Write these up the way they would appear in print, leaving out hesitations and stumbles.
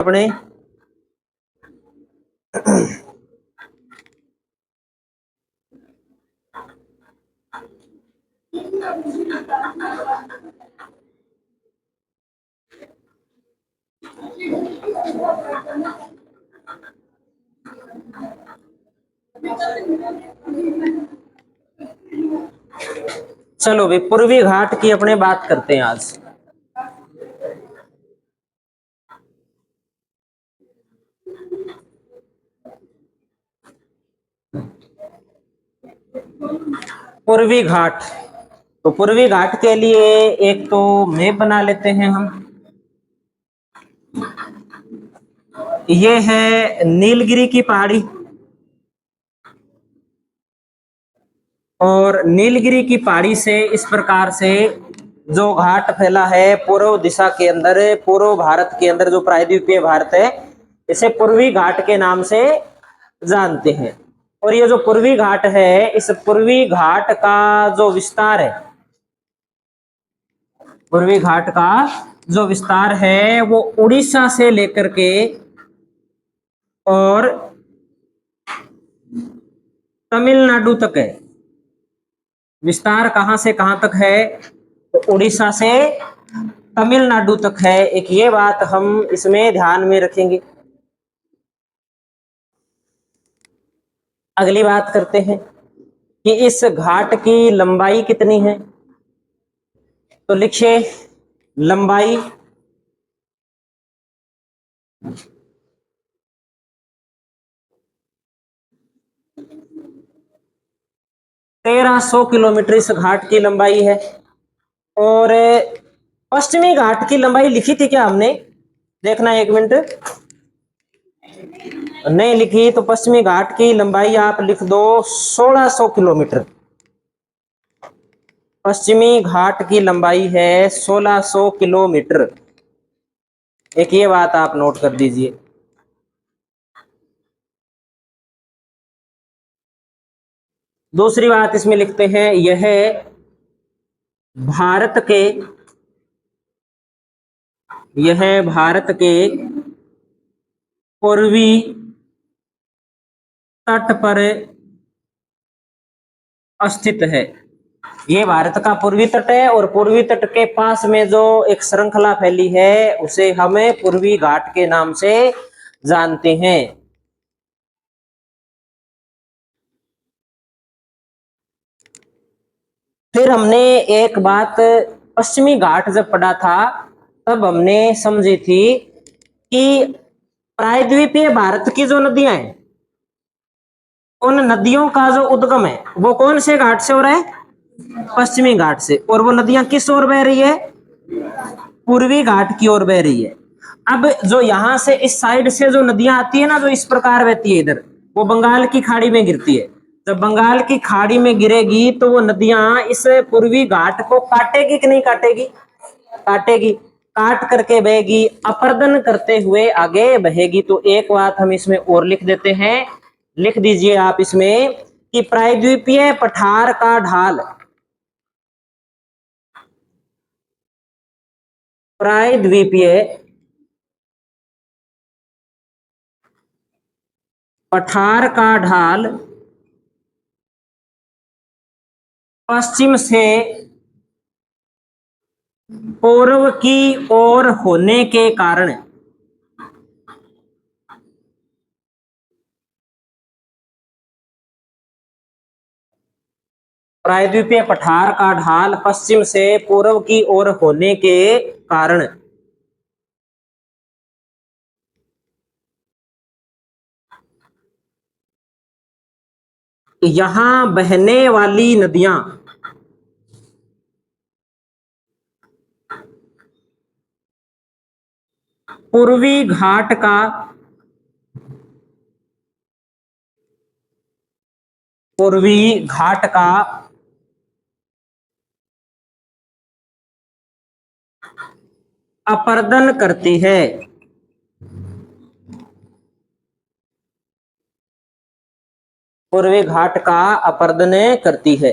अपने चलो भाई पूर्वी घाट की अपने बात करते हैं आज। पूर्वी घाट, तो पूर्वी घाट के लिए एक तो मैप बना लेते हैं हम। ये है नीलगिरी की पहाड़ी, और नीलगिरी की पहाड़ी से इस प्रकार से जो घाट फैला है पूर्व दिशा के अंदर, पूर्व भारत के अंदर जो प्रायद्वीपीय भारत है, इसे पूर्वी घाट के नाम से जानते हैं। और ये जो पूर्वी घाट है, इस पूर्वी घाट का जो विस्तार है, पूर्वी घाट का जो विस्तार है वो उड़ीसा से लेकर के और तमिलनाडु तक है। विस्तार कहां से कहां तक है? तो उड़ीसा से तमिलनाडु तक है। एक ये बात हम इसमें ध्यान में रखेंगे। अगली बात करते हैं कि इस घाट की लंबाई कितनी है। तो लिखिए लंबाई 1300 किलोमीटर इस घाट की लंबाई है। और पश्चिमी घाट की लंबाई लिखी थी क्या हमने? देखना एक मिनट, नहीं लिखी तो पश्चिमी घाट की लंबाई आप लिख दो 1600 किलोमीटर। पश्चिमी घाट की लंबाई है 1600 किलोमीटर। एक ये बात आप नोट कर दीजिए। दूसरी बात इसमें लिखते हैं, यह भारत के, यह भारत के पूर्वी तट पर स्थित है। ये भारत का पूर्वी तट है, और पूर्वी तट के पास में जो एक श्रृंखला फैली है उसे हमें पूर्वी घाट के नाम से जानते हैं। फिर हमने एक बात पश्चिमी घाट जब पढ़ा था तब हमने समझी थी कि प्रायद्वीपीय भारत की जो नदियां हैं, उन नदियों का जो उद्गम है वो कौन से घाट से हो रहा है? पश्चिमी घाट से। और वो नदियां किस ओर बह रही है? पूर्वी घाट की ओर बह रही है। अब जो यहां से इस साइड से जो नदियां आती है ना, जो इस प्रकार बहती है इधर, वो बंगाल की खाड़ी में गिरती है। जब बंगाल की खाड़ी में गिरेगी तो वो नदियां इस पूर्वी घाट को काटेगी कि नहीं काटेगी? काटेगी। काट करके बहेगी, अपर्दन करते हुए आगे बहेगी। तो एक बात हम इसमें और लिख देते हैं, लिख दीजिए आप इसमें कि प्रायद्वीपीय पठार का ढाल, प्रायद्वीपीय पठार का ढाल पश्चिम से पूर्व की ओर होने के कारण प्रायद्वीपीय पठार का ढाल पश्चिम से पूर्व की ओर होने के कारण यहां बहने वाली नदियां पूर्वी घाट का पूर्वी घाट का अपर्दन करती है। पूर्वी घाट का अपर्दन करती है।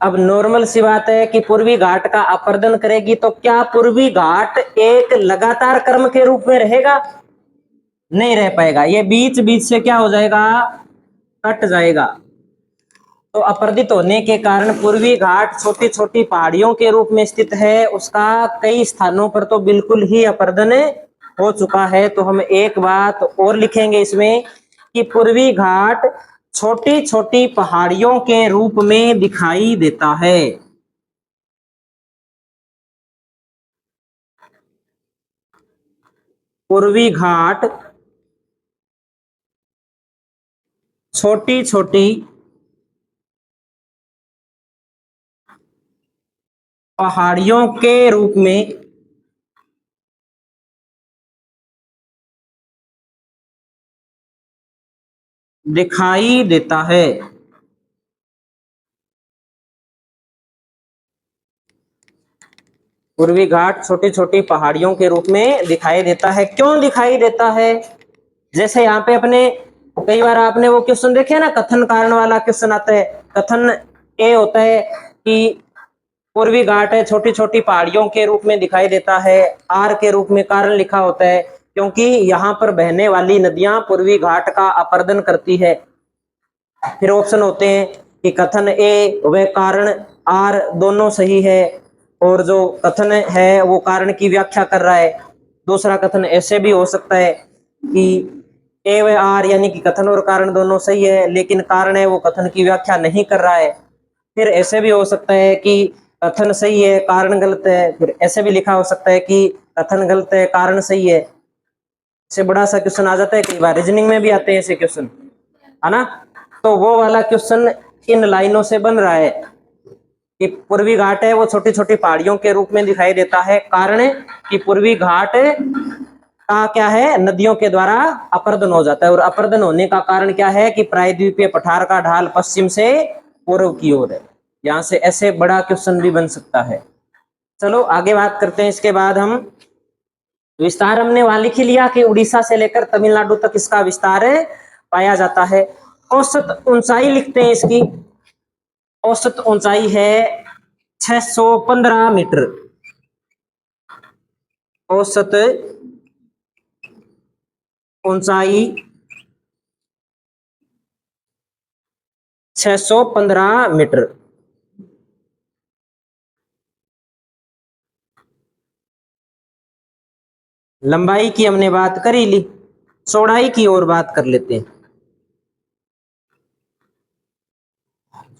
अब नॉर्मल सी बात है कि पूर्वी घाट का अपर्दन करेगी तो क्या पूर्वी घाट एक लगातार क्रम के रूप में रहेगा? नहीं रह पाएगा, ये बीच बीच से क्या हो जाएगा? कट जाएगा। तो अपर्दित होने के कारण पूर्वी घाट छोटी छोटी पहाड़ियों के रूप में स्थित है, उसका कई स्थानों पर तो बिल्कुल ही अपर्दन हो चुका है। तो हम एक बात और लिखेंगे इसमें कि पूर्वी घाट छोटी छोटी पहाड़ियों के रूप में दिखाई देता है। पूर्वी घाट छोटी छोटी पहाड़ियों के रूप में दिखाई देता है। पूर्वी घाट छोटी छोटी पहाड़ियों के रूप में दिखाई देता है। क्यों दिखाई देता है? जैसे यहाँ पे अपने कई बार आपने वो क्वेश्चन देखे ना, कथन कारण वाला क्वेश्चन आता है। कथन ए होता है कि पूर्वी घाट है छोटी छोटी पहाड़ियों के रूप में दिखाई देता है, आर के रूप में कारण लिखा होता है क्योंकि यहाँ पर बहने वाली नदियां पूर्वी घाट का अपर्दन करती है। फिर ऑप्शन होते हैं कि कथन ए व कारण आर दोनों सही है, और जो कथन है वो कारण की व्याख्या कर रहा है। दूसरा कथन ऐसे भी हो सकता है कि ए व आर यानी कि कथन और कारण दोनों सही है, लेकिन कारण है वो कथन की व्याख्या नहीं कर रहा है। फिर ऐसे भी हो सकता है कि कथन सही है कारण गलत है। फिर ऐसे भी लिखा हो सकता है कि कथन गलत है कारण सही है। इससे बड़ा सा क्वेश्चन आ जाता है, कई बार रीजनिंग में भी आते हैं ऐसे क्वेश्चन, है ना। तो वो वाला क्वेश्चन इन लाइनों से बन रहा है कि पूर्वी घाट है वो छोटी छोटी पहाड़ियों के रूप में दिखाई देता है। कारण है कि पूर्वी घाट का क्या है, नदियों के द्वारा अपर्दन हो जाता है, और अपर्दन होने का कारण क्या है कि प्रायद्वीपीय पठार का ढाल पश्चिम से पूर्व की ओर है। यहां से ऐसे बड़ा क्वेश्चन भी बन सकता है। चलो आगे बात करते हैं। इसके बाद हम विस्तार हमने वहां लिख लिया कि उड़ीसा से लेकर तमिलनाडु तक इसका विस्तार पाया जाता है। औसत ऊंचाई लिखते हैं इसकी। औसत ऊंचाई है 615 मीटर। औसत ऊंचाई 615 मीटर। लंबाई की हमने बात कर ही ली, चौड़ाई की ओर बात कर लेते हैं।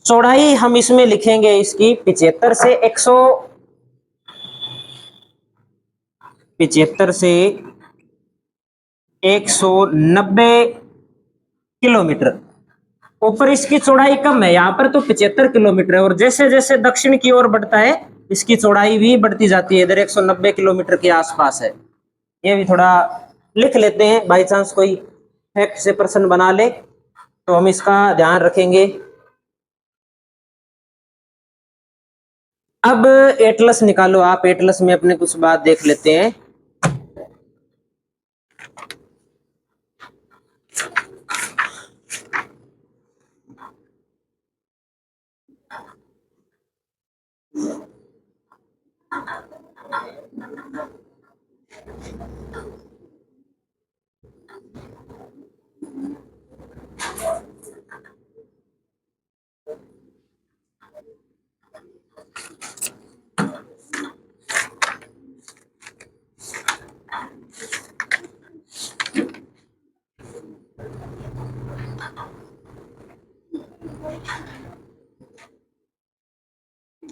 चौड़ाई हम इसमें लिखेंगे इसकी 75 से 175 से 190 किलोमीटर। ऊपर इसकी चौड़ाई कम है, यहाँ पर तो 75 किलोमीटर है, और जैसे जैसे दक्षिण की ओर बढ़ता है इसकी चौड़ाई भी बढ़ती जाती है। इधर 190 किलोमीटर के आसपास है। ये भी थोड़ा लिख लेते हैं, बाई चांस कोई फैक्ट से प्रश्न बना ले तो हम इसका ध्यान रखेंगे। अब एटलस निकालो आप। एटलस में अपने कुछ बात देख लेते हैं।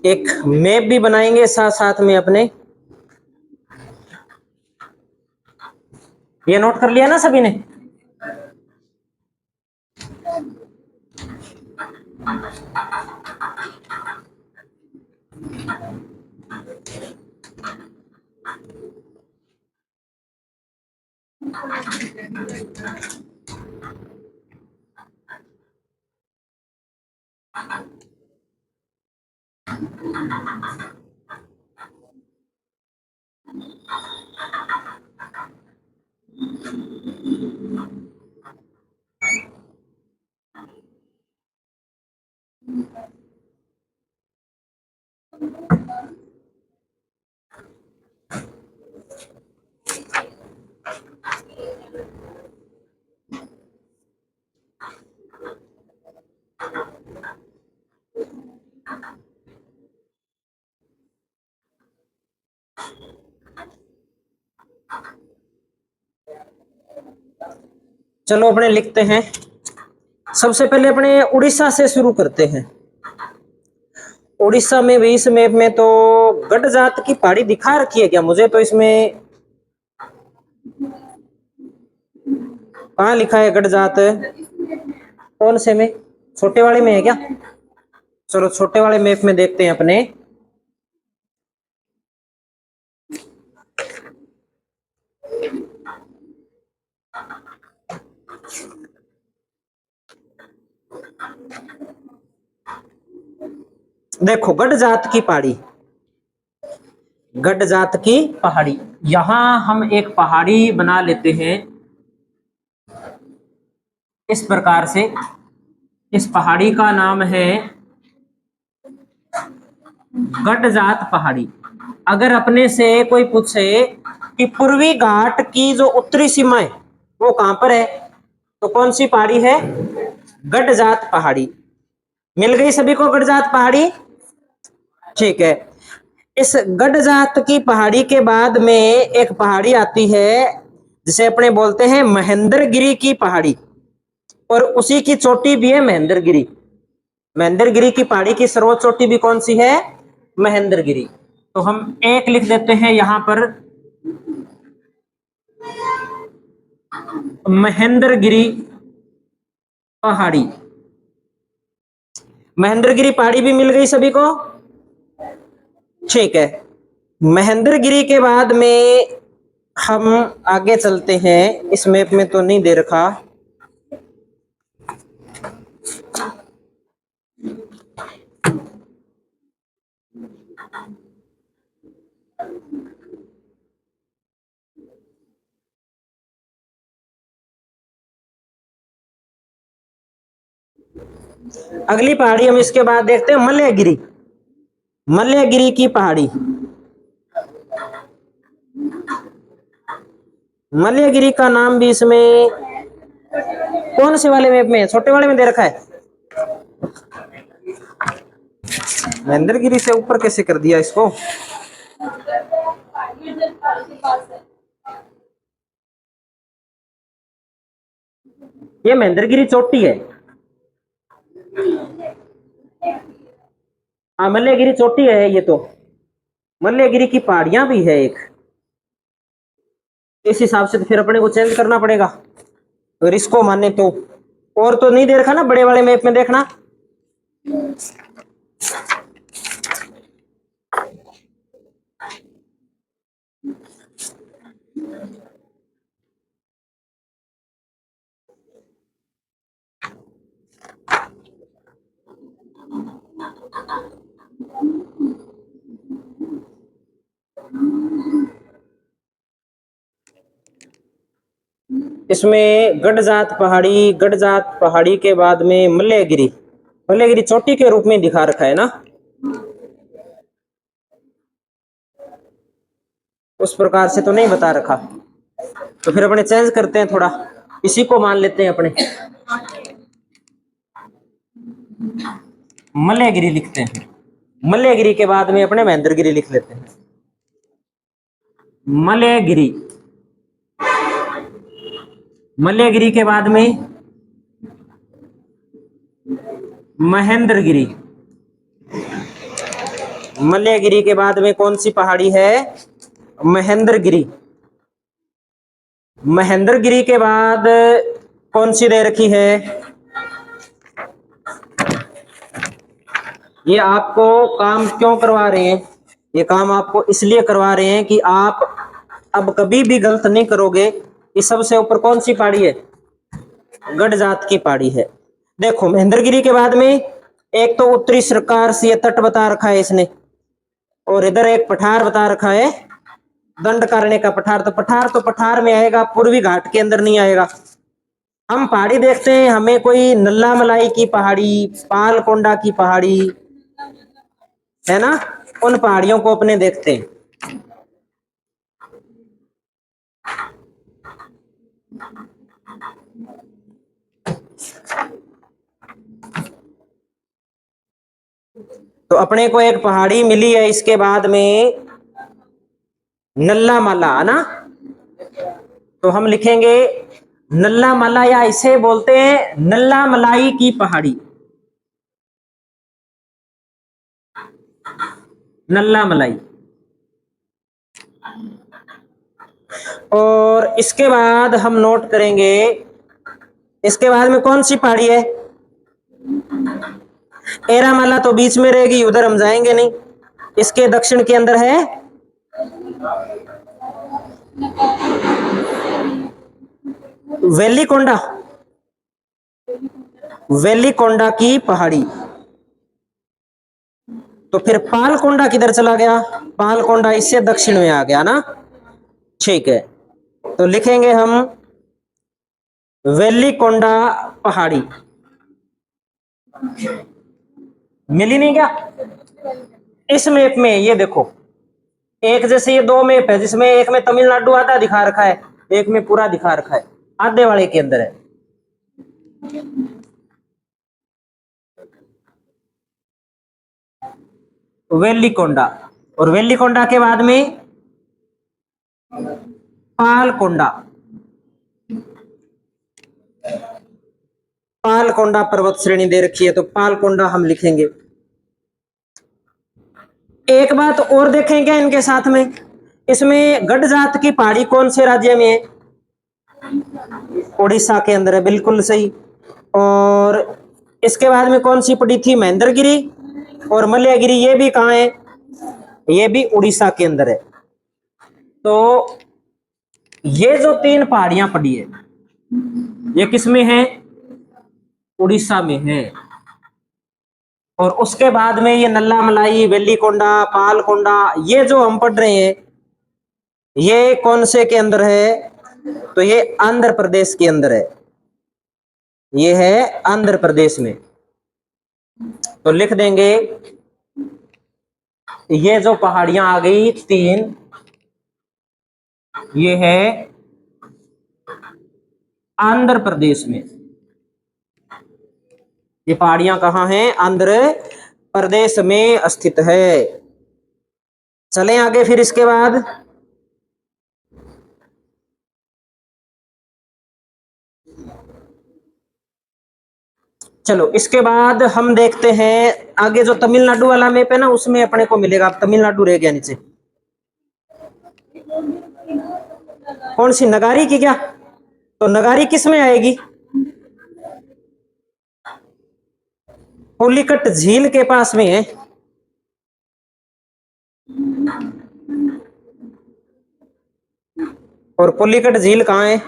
एक मैप भी बनाएंगे साथ साथ में अपने। ये नोट कर लिया ना सभी ने? चलो अपने लिखते हैं। सबसे पहले अपने उड़ीसा से शुरू करते हैं। उड़ीसा में भी इस मैप में तो गढ़ जात की पहाड़ी दिखा रखी है क्या? मुझे तो इसमें कहाँ लिखा है गढ़ जात? कौन से में? छोटे वाले में है क्या? चलो छोटे वाले मैप में देखते हैं अपने। देखो गढ़ जात की पहाड़ी, गढ़ जात की पहाड़ी, यहां हम एक पहाड़ी बना लेते हैं इस प्रकार से। इस पहाड़ी का नाम है गढ़ जात पहाड़ी। अगर अपने से कोई पूछे कि पूर्वी घाट की जो उत्तरी सीमा है वो कहां पर है, तो कौन सी पहाड़ी है? गढ़ जात पहाड़ी। मिल गई सभी को गढ़ जात पहाड़ी? ठीक है। इस गढ़ जात की पहाड़ी के बाद में एक पहाड़ी आती है जिसे अपने बोलते हैं महेंद्रगिरी की पहाड़ी, और उसी की चोटी भी है महेंद्रगिरी। महेंद्रगिरी की पहाड़ी की सर्वोच्च चोटी भी कौन सी है? महेंद्रगिरी। तो हम एक लिख देते हैं यहां पर, महेंद्रगिरी पहाड़ी। महेंद्रगिरी पहाड़ी भी मिल गई सभी को? ठीक है। महेंद्रगिरी के बाद में हम आगे चलते हैं। इस मैप में तो नहीं दे रखा। अगली पहाड़ी हम इसके बाद देखते हैं मलयगिरी। मलयगिरी की पहाड़ी, मलयगिरी का नाम भी इसमें कौन से वाले मैप में है? छोटे वाले में दे रखा है। महेंद्रगिरी से ऊपर कैसे कर दिया इसको? ये महेंद्रगिरी चोटी है। हाँ मलयगिरी चोटी है ये तो। मलयगिरी की पहाड़ियां भी है एक। इस हिसाब से तो फिर अपने को चेंज करना पड़ेगा अगर इसको माने तो। और तो नहीं दे रखा ना बड़े वाले मैप में, देखना। इसमें गढ़ जात पहाड़ी, गढ़ जात पहाड़ी के बाद में मलयगिरी, मलयगिरी चोटी के रूप में दिखा रखा है ना। उस प्रकार से तो नहीं बता रखा, तो फिर अपने चेंज करते हैं थोड़ा, इसी को मान लेते हैं अपने। मलयगिरी लिखते हैं। मलयगिरी के बाद में अपने महेंद्रगिरी लिख लेते हैं। मलयगिरी, मलयगिरी के बाद में महेंद्रगिरी। मलयगिरी के बाद में कौन सी पहाड़ी है? महेंद्रगिरी। महेंद्रगिरी के बाद कौन सी दे रखी है? ये आपको काम क्यों करवा रहे हैं? ये काम आपको इसलिए करवा रहे हैं कि आप अब कभी भी गलत नहीं करोगे। इस सबसे ऊपर कौन सी पहाड़ी है? गढ़ जात की पहाड़ी है। देखो महेंद्रगिरी के बाद में एक तो उत्तरी सरकार से तट बता रखा है इसने, और इधर एक पठार बता रखा है, दंडकारण्य का पठार। तो पठार में आएगा, पूर्वी घाट के अंदर नहीं आएगा। हम पहाड़ी देखते हैं, हमें कोई नल्ला मलाई की पहाड़ी, पालकोंडा की पहाड़ी, है ना, उन पहाड़ियों को अपने देखते हैं। तो अपने को एक पहाड़ी मिली है, इसके बाद में नल्ला माला है ना, तो हम लिखेंगे नल्ला माला, या इसे बोलते हैं नल्ला मलाई की पहाड़ी, नल्ला मलाई। और इसके बाद हम नोट करेंगे, इसके बाद में कौन सी पहाड़ी है, एरामाला तो बीच में रहेगी, उधर हम जाएंगे नहीं। इसके दक्षिण के अंदर है वेलिकोंडा, वेलिकोंडा की पहाड़ी। तो फिर पालकोंडा किधर चला गया, पालकोंडा इससे दक्षिण में आ गया ना, ठीक है। तो लिखेंगे हम वेलिकोंडा पहाड़ी। मिली नहीं क्या इस मैप में, ये देखो, एक जैसे ये दो मैप है, जिसमें एक में तमिलनाडु आधा दिखा रखा है, एक में पूरा दिखा रखा है, आधे वाले के अंदर है। वेलिकोंडा, और वेलिकोंडा के बाद में पालकोंडा, पालकोंडा पर्वत श्रेणी दे रखी है, तो पालकोंडा हम लिखेंगे। एक बात और देखें क्या इनके साथ में, इसमें गढ़ जात की पहाड़ी कौन से राज्य में है, उड़ीसा के अंदर है, बिल्कुल सही। और इसके बाद में कौन सी पड़ी थी, महेंद्रगिरी और मलयागिरी, ये भी कहाँ है, ये भी उड़ीसा के अंदर है। तो ये जो तीन पहाड़ियां पड़ी है, ये किसमें है, उड़ीसा में है। और उसके बाद में ये नल्ला मलाई, वेलिकोंडा, पालकोंडा, ये जो हम पढ़ रहे हैं, ये कौन से के अंदर है, तो ये आंध्र प्रदेश के अंदर है, ये है आंध्र प्रदेश में। तो लिख देंगे, ये जो पहाड़ियां आ गई तीन, ये है आंध्र प्रदेश में, ये पहाड़ियां कहाँ हैं, आंध्र प्रदेश में स्थित है। चलें आगे फिर इसके बाद, चलो इसके बाद हम देखते हैं आगे, जो तमिलनाडु वाला मैप है ना, उसमें अपने को मिलेगा, अब तमिलनाडु रह गया नीचे। कौन सी, नगारी की क्या, तो नगारी किस में आएगी, पुलिकट झील के पास में है। और पुलिकट झील कहाँ है,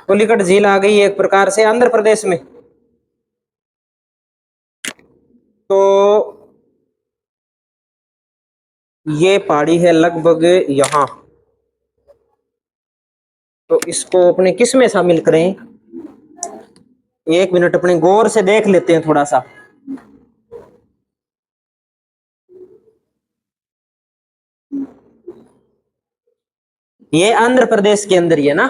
पुलिकट झील आ गई एक प्रकार से आंध्र प्रदेश में। तो ये पहाड़ी है लगभग यहां, तो इसको अपने किस में शामिल करें, एक मिनट अपने गौर से देख लेते हैं थोड़ा सा। ये आंध्र प्रदेश के अंदर ही है ना,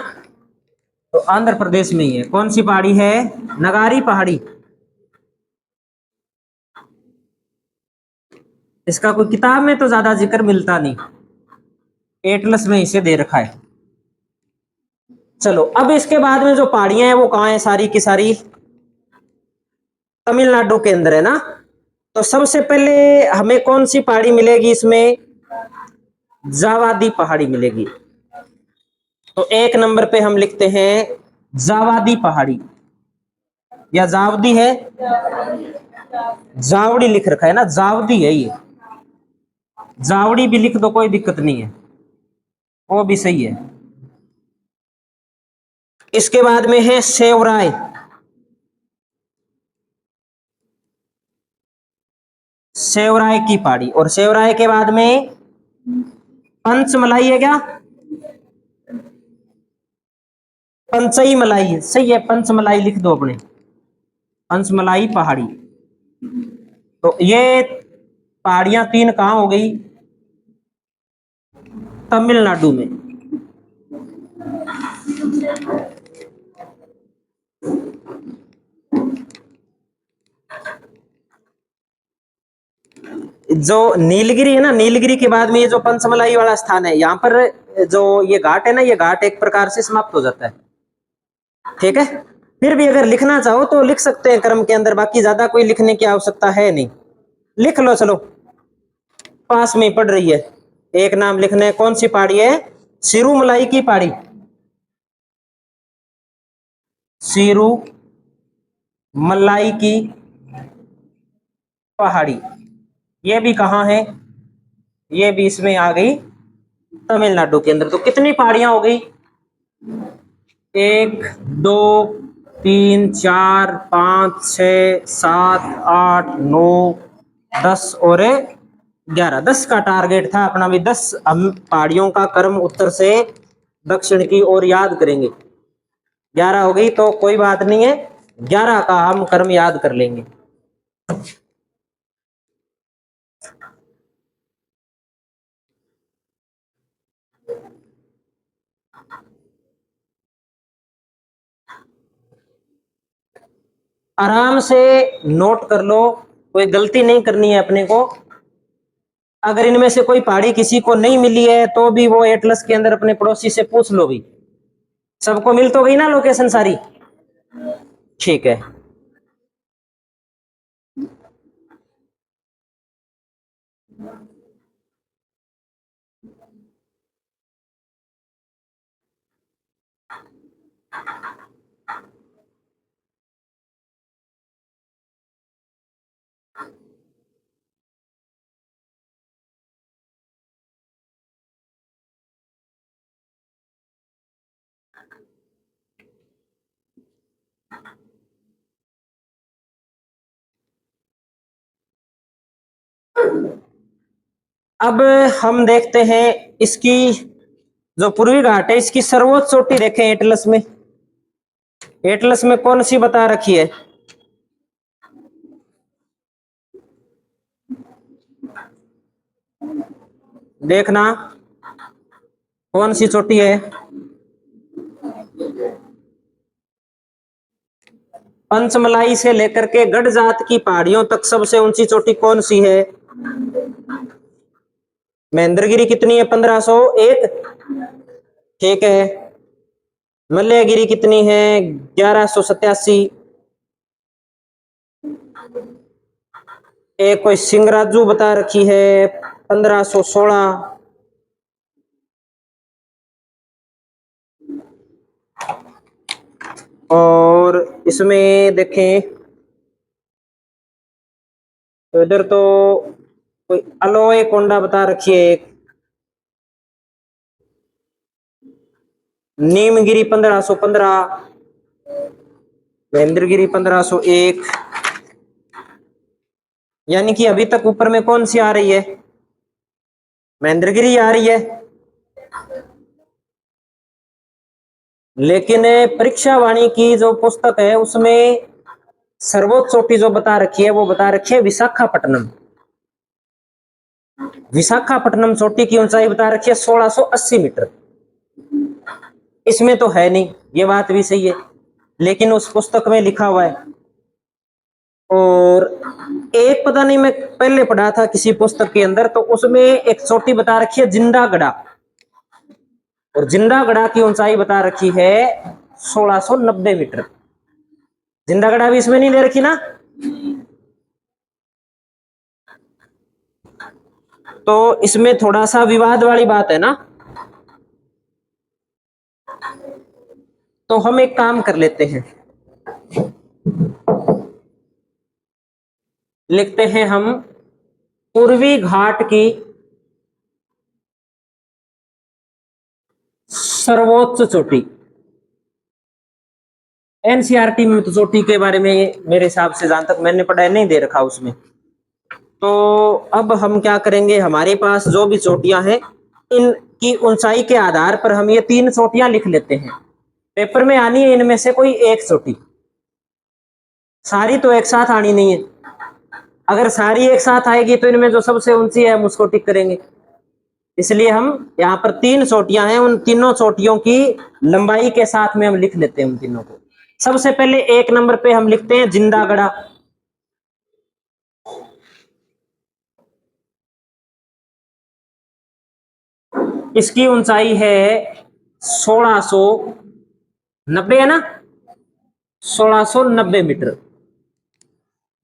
तो आंध्र प्रदेश में ही है। कौन सी पहाड़ी है, नगारी पहाड़ी। इसका कोई किताब में तो ज्यादा जिक्र मिलता नहीं, एटलस में इसे दे रखा है। चलो अब इसके बाद में जो पहाड़ियां हैं वो कहाँ है, सारी की सारी तमिलनाडु के अंदर है ना। तो सबसे पहले हमें कौन सी पहाड़ी मिलेगी, इसमें जावादी पहाड़ी मिलेगी। तो एक नंबर पे हम लिखते हैं जावादी पहाड़ी, या जावदी है, जावड़ी लिख रखा है ना, जावदी है ये, जावड़ी भी लिख दो कोई दिक्कत नहीं है, वो भी सही है। इसके बाद में है सेवराय, सेवराय की पहाड़ी। और सेवराय के बाद में पंचमलाई है क्या, पंचई मलाई, सही है, पंचमलाई लिख दो अपने, पंचमलाई पहाड़ी। तो ये पहाड़ियां 3 कहाँ हो गई? तमिलनाडु में। जो नीलगिरी है ना, नीलगिरी के बाद में ये जो पंचमलाई वाला स्थान है, यहाँ पर जो ये घाट है ना, ये घाट एक प्रकार से समाप्त हो जाता है। ठीक है, फिर भी अगर लिखना चाहो तो लिख सकते हैं क्रम के अंदर, बाकी ज्यादा कोई लिखने की आवश्यकता है नहीं। लिख लो, चलो पास में पड़ रही है। एक नाम लिखना है, कौन सी पहाड़ी है? सिरूमलाई की पहाड़ी। सिरू मलाई की पहाड़ी, ये भी कहाँ है? ये भी इसमें आ गई तमिलनाडु के अंदर। तो कितनी पहाड़ियां हो गई? 1 2 3 4 5 6 7 8 9 10 और 11। 10 का टारगेट था अपना भी। 10 हम पहाड़ियों का क्रम उत्तर से दक्षिण की ओर याद करेंगे। 11 हो गई तो कोई बात नहीं है, 11 का हम क्रम याद कर लेंगे। आराम से नोट कर लो, कोई गलती नहीं करनी है अपने को। अगर इनमें से कोई पहाड़ी किसी को नहीं मिली है तो भी वो एटलस के अंदर अपने पड़ोसी से पूछ लो भी। सबको मिल तो गई ना लोकेशन सारी? ठीक है। अब हम देखते हैं इसकी जो पूर्वी घाट है, इसकी सर्वोच्च चोटी देखें एटलस में। एटलस में कौन सी बता रखी है? देखना कौन सी चोटी है। पंचमलाई से लेकर के गढ़ जात की पहाड़ियों तक सबसे ऊंची चोटी कौन सी है? महेंद्रगिरी कितनी है? 1501। ठीक है। मल्लयगिरी कितनी है? 1187। एक कोई सिंगराजू बता रखी है 1516। और इसमें देखें तो इधर तो कोई अलोय कोंडा बता रखी है एक। नीमगिरी 1515। महेंद्रगिरी 1501। यानी कि अभी तक ऊपर में कौन सी आ रही है? महेंद्रगिरी आ रही है। लेकिन परीक्षा वाणी की जो पुस्तक है उसमें सर्वोच्च चोटी जो बता रखी है वो बता रखी है विशाखापट्टनम। विशाखापट्टनम चोटी की ऊंचाई बता रखी है 1680 मीटर। इसमें तो है नहीं, ये बात भी सही है, लेकिन उस पुस्तक में लिखा हुआ है। और एक पता नहीं, मैं पहले पढ़ा था किसी पुस्तक के अंदर, तो उसमें एक चोटी बता रखी है जिंदागढ़ा, और जिंदागढ़ा की ऊंचाई बता रखी है 1690 मीटर। जिंदागढ़ा भी इसमें नहीं दे रखी ना? तो इसमें थोड़ा सा विवाद वाली बात है ना। तो हम एक काम कर लेते हैं, लिखते हैं हम पूर्वी घाट की सर्वोच्च चोटी। एनसीईआरटी में तो चोटी के बारे में मेरे हिसाब से जहां तक मैंने पढ़ा है नहीं दे रखा उसमें। तो अब हम क्या करेंगे, हमारे पास जो भी चोटियां हैं इनकी ऊंचाई के आधार पर हम ये 3 चोटियां लिख लेते हैं। पेपर में आनी है इनमें से कोई एक चोटी, सारी तो एक साथ आनी नहीं है। अगर सारी एक साथ आएगी तो इनमें जो सबसे ऊंची है हम उसको टिक करेंगे। इसलिए हम यहाँ पर 3 चोटियां हैं, उन तीनों चोटियों की लंबाई के साथ में हम लिख लेते हैं उन तीनों को। सबसे पहले 1 नंबर पे हम लिखते हैं जिंदागढ़ा। इसकी ऊंचाई है 1690 है ना, 1690 मीटर।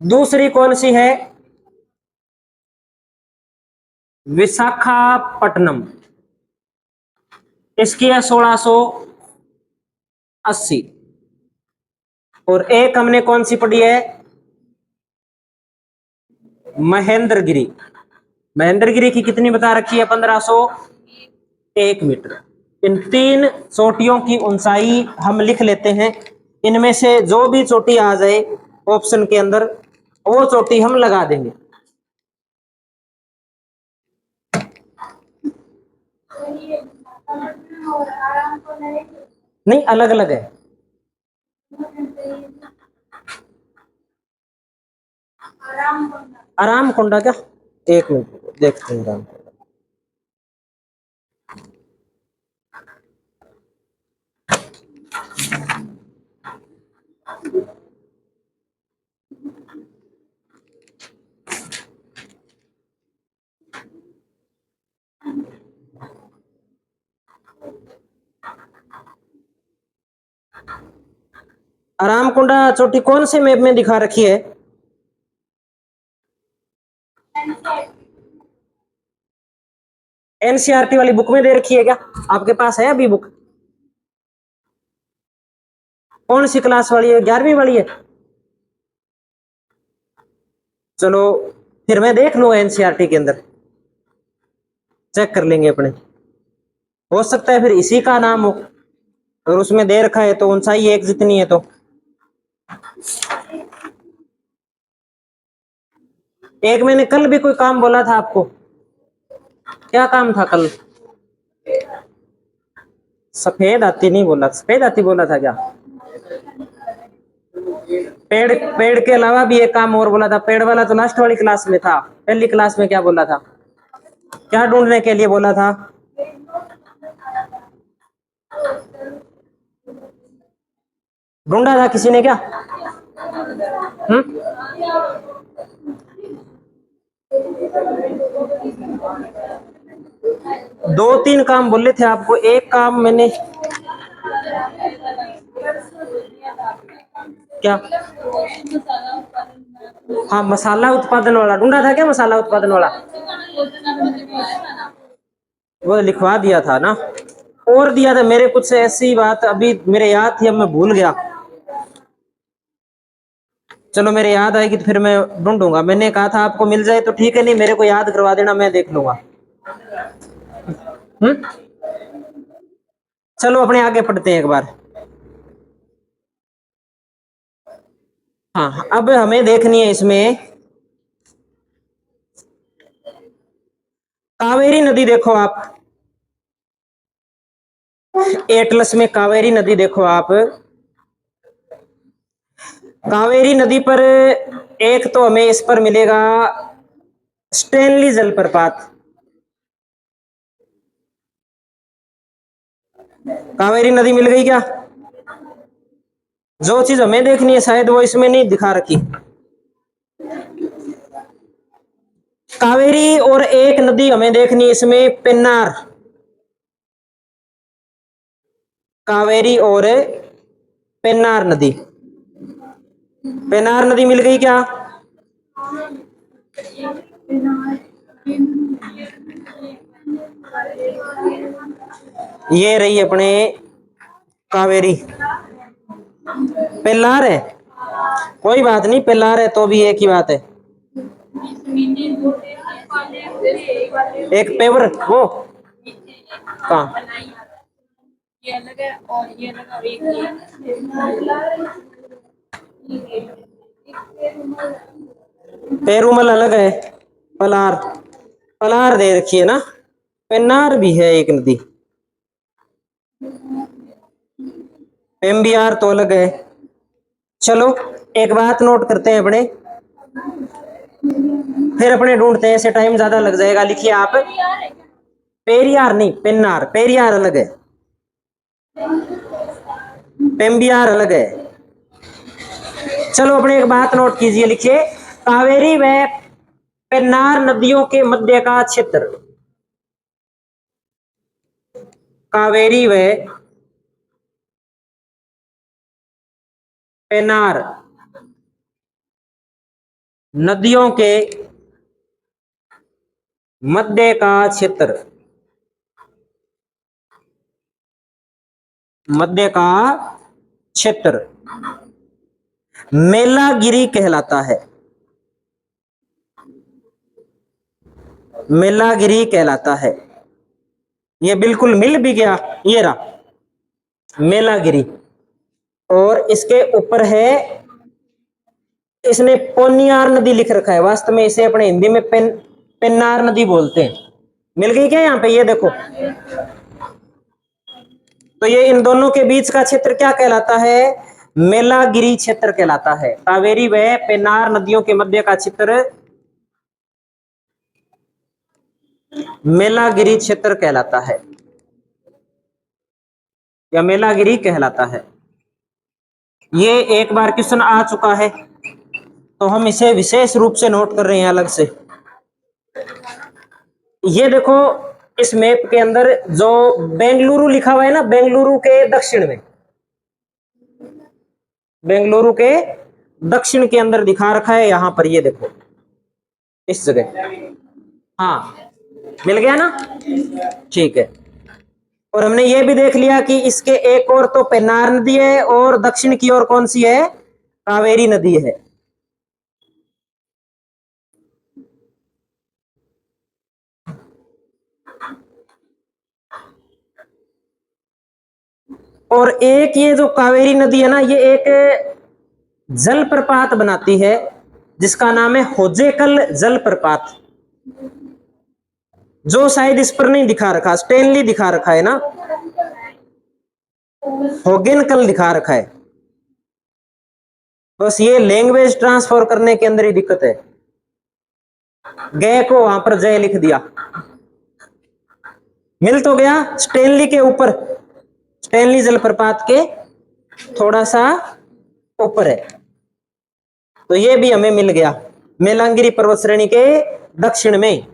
दूसरी कौन सी है? विशाखापट्टनम। इसकी है 1680। और एक हमने कौन सी पढ़ी है? महेंद्रगिरी। महेंद्रगिरी की कितनी बता रखी है? 1501 मीटर। इन 3 चोटियों की ऊंचाई हम लिख लेते हैं। इनमें से जो भी चोटी आ जाए ऑप्शन के अंदर वो चोटी हम लगा देंगे। नहीं, अलग अलग है। आराम कोंडा क्या? एक मिनट देखते हैं। आराम कोंडा चोटी कौन से मैप में दिखा रखी है? एनसीईआरटी वाली बुक में दे रखी है क्या? आपके पास है अभी बुक? कौन सी क्लास वाली है? 11वीं वाली है? चलो फिर मैं देख लूंगा एनसीईआरटी के अंदर, चेक कर लेंगे अपने। हो सकता है फिर इसी का नाम हो, और उसमें दे रखा है तो ऊंचाई एक जितनी है। तो एक मैंने कल भी कोई काम बोला था आपको, क्या काम था कल? सफेद हाथी नहीं बोला, सफेद हाथी बोला था क्या? पेड़ के अलावा भी एक काम और बोला था। पेड़ वाला तो लास्ट वाली क्लास में था। पहली क्लास में क्या बोला था? क्या ढूंढने के लिए बोला था? ढूंढा था किसी ने क्या? दो तीन काम बोले थे आपको, एक काम मैंने क्या? हाँ, मसाला उत्पादन वाला ढूंढा था क्या? मसाला उत्पादन वाला वो लिखवा दिया था ना, और दिया था मेरे कुछ ऐसी बात अभी मेरे याद थी, अब मैं भूल गया। चलो मेरे याद आएगी तो फिर मैं ढूंढूंगा। मैंने कहा था आपको मिल जाए तो ठीक है, नहीं मेरे को याद करवा देना, मैं देख लूंगा। चलो अपने आगे पढ़ते हैं एक बार। हाँ, अब हमें देखनी है इसमें कावेरी नदी। देखो आप एटलस में कावेरी नदी देखो आप। कावेरी नदी पर एक तो हमें इस पर मिलेगा स्टैनली जलप्रपात। कावेरी नदी मिल गई क्या? जो चीज हमें देखनी है शायद वो इसमें नहीं दिखा रखी। कावेरी और एक नदी हमें देखनी है इसमें, पेन्नार। कावेरी और पेन्नार नदी। पेन्नार नदी मिल गई क्या? ये रही अपने कावेरी। पेल्लार है, कोई बात नहीं, पेल्लार है तो भी एक ही बात है। एक पेवर वो कहाँ? ये अलग है और ये अलग है, पेरूमल अलग है। पलार, पलार दे रखी है ना। पेन्नार भी है एक नदी, पेम्बियार तो अलग है। चलो एक बात नोट करते हैं अपने, फिर अपने ढूंढते हैं, ऐसे टाइम ज्यादा लग जाएगा। लिखिए आप, पेरियार नहीं, पेन्नार। पेरियार अलग है, पेम्बियार अलग है। चलो अपने एक बात नोट कीजिए, लिखिए कावेरी व पेन्नार नदियों के मध्य का क्षेत्र। कावेरी व पेन्नार नदियों के मध्य का क्षेत्र, मध्य का क्षेत्र मेलागिरी कहलाता है। मेलागिरी कहलाता है। ये बिल्कुल मिल भी गया, ये रहा मेलागिरी। और इसके ऊपर है, इसने पोन्नियार नदी लिख रखा है, वास्तव में इसे अपने हिंदी में पेन्नार नदी बोलते हैं। मिल गई क्या यहाँ पे, ये देखो। तो ये इन दोनों के बीच का क्षेत्र क्या कहलाता है? मेलागिरी क्षेत्र कहलाता है। कावेरी व पेन्नार नदियों के मध्य का क्षेत्र मेलागिरी क्षेत्र कहलाता है, या मेलागिरी कहलाता है। ये एक बार क्वेश्चन आ चुका है, तो हम इसे विशेष रूप से नोट कर रहे हैं अलग से। ये देखो, इस मैप के अंदर जो बेंगलुरु लिखा हुआ है ना, बेंगलुरु के दक्षिण में, बेंगलुरु के दक्षिण के अंदर दिखा रखा है यहां पर, ये देखो इस जगह। हाँ, मिल गया ना, ठीक है। और हमने ये भी देख लिया कि इसके एक और तो पेन्नार नदी है, और दक्षिण की ओर कौन सी है? कावेरी नदी है। और एक ये जो कावेरी नदी है ना, ये एक जलप्रपात बनाती है, जिसका नाम है होजेकल जलप्रपात, जो शायद इस पर नहीं दिखा रखा, स्टेनली दिखा रखा है ना, होगेनकल दिखा रखा है। बस ये लैंग्वेज ट्रांसफर करने के अंदर ही दिक्कत है, गए को वहां पर जय लिख दिया। मिल तो गया, स्टेनली के ऊपर, स्टेनली जलप्रपात के थोड़ा सा ऊपर है। तो ये भी हमें मिल गया, मेलांगिरी पर्वत श्रेणी के दक्षिण में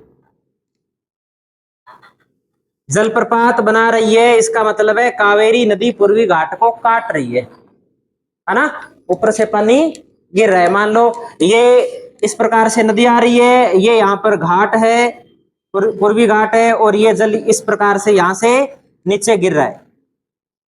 जलप्रपात बना रही है। इसका मतलब है कावेरी नदी पूर्वी घाट को काट रही है ना, ऊपर से पानी गिर रहा है। मान लो ये इस प्रकार से नदी आ रही है, ये यहाँ पर घाट है, पूर्वी घाट है, और ये जल इस प्रकार से यहां से नीचे गिर रहा है,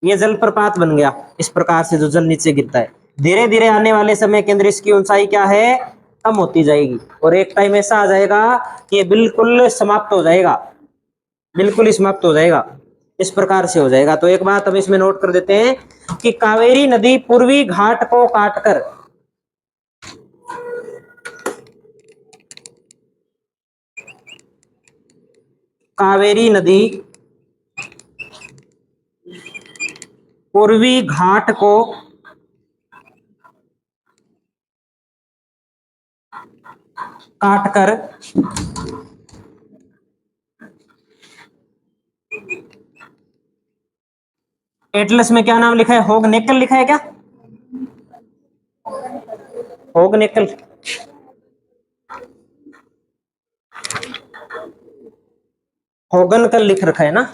ये जलप्रपात बन गया। इस प्रकार से जो जल नीचे गिरता है, धीरे धीरे आने वाले समय के अंदर इसकी ऊंचाई क्या है? कम होती जाएगी, और एक टाइम ऐसा आ जाएगा कि ये बिल्कुल समाप्त हो जाएगा, बिल्कुल ही समाप्त हो जाएगा, इस प्रकार से हो जाएगा। तो एक बात हम इसमें नोट कर देते हैं कि कावेरी नदी पूर्वी घाट को काटकर कावेरी नदी पूर्वी घाट को काटकर एटलस में क्या नाम लिखा है? होगनेकल लिखा है क्या? होगनेकल, होगनकल लिख रखा है ना।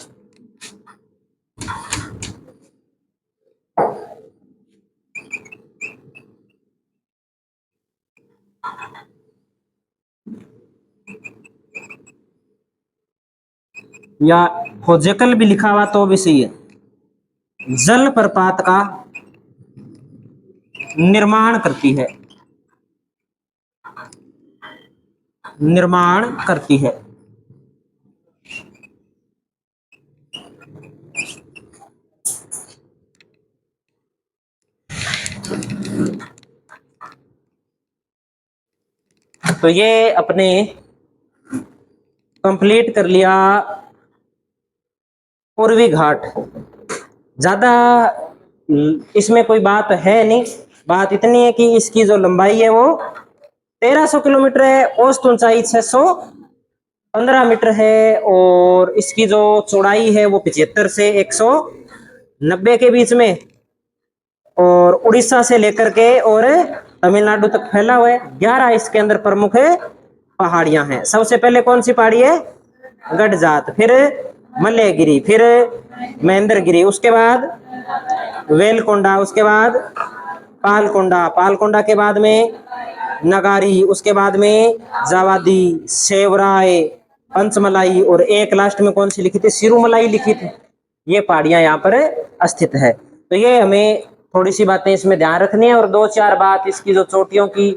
या होजेकल भी लिखा हुआ तो भी सही है। जल प्रपात का निर्माण करती है, निर्माण करती है। तो ये अपने कंप्लीट कर लिया पूर्वी घाट। ज्यादा इसमें कोई बात है नहीं, बात इतनी है कि इसकी जो लंबाई है वो 1300 किलोमीटर है, औसत ऊंचाई 615 मीटर है, और इसकी जो चौड़ाई है वो 75 से 190 के बीच में, और उड़ीसा से लेकर के और तमिलनाडु तक फैला हुआ है। 11 इसके अंदर प्रमुख पहाड़ियां हैं। सबसे पहले कौन सी पहाड़ी है? गडजात, फिर मल्लयगिरी, फिर महेंद्रगिरी, उसके बाद वेलकोंडा, उसके बाद पालकोंडा, पालकोंडा के बाद में नगारी, उसके बाद में जावादी, सेवराय, पंचमलाई, और एक लास्ट में कौन सी लिखी थी? सिरुमलाई लिखी थी। ये पहाड़ियां यहाँ पर स्थित है। तो ये हमें थोड़ी सी बातें इसमें ध्यान रखनी है, और दो चार बात इसकी जो चोटियों की,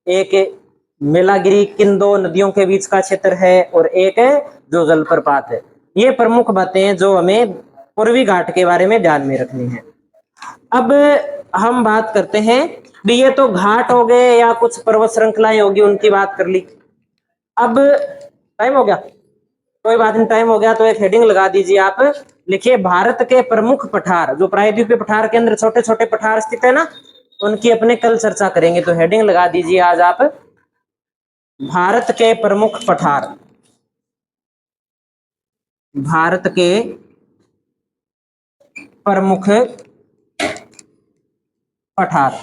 एक मेलागिरी किन दो नदियों के बीच का क्षेत्र है, और एक जो जलप्रपात है। ये प्रमुख बातें हैं जो हमें पूर्वी घाट के बारे में ध्यान में रखनी है। अब हम बात करते हैं, भी ये तो घाट हो गए या कुछ पर्वत श्रृंखलाएं होगी, उनकी बात कर ली। अब टाइम हो गया, कोई बात नहीं, टाइम हो गया तो एक हेडिंग लगा दीजिए आप, लिखिए भारत के प्रमुख पठार। जो प्रायद्वीपीय पठार के अंदर छोटे छोटे पठार स्थित है ना, उनकी अपने कल चर्चा करेंगे। तो हेडिंग लगा दीजिए आज आप, भारत के प्रमुख पठार। भारत के प्रमुख पठार।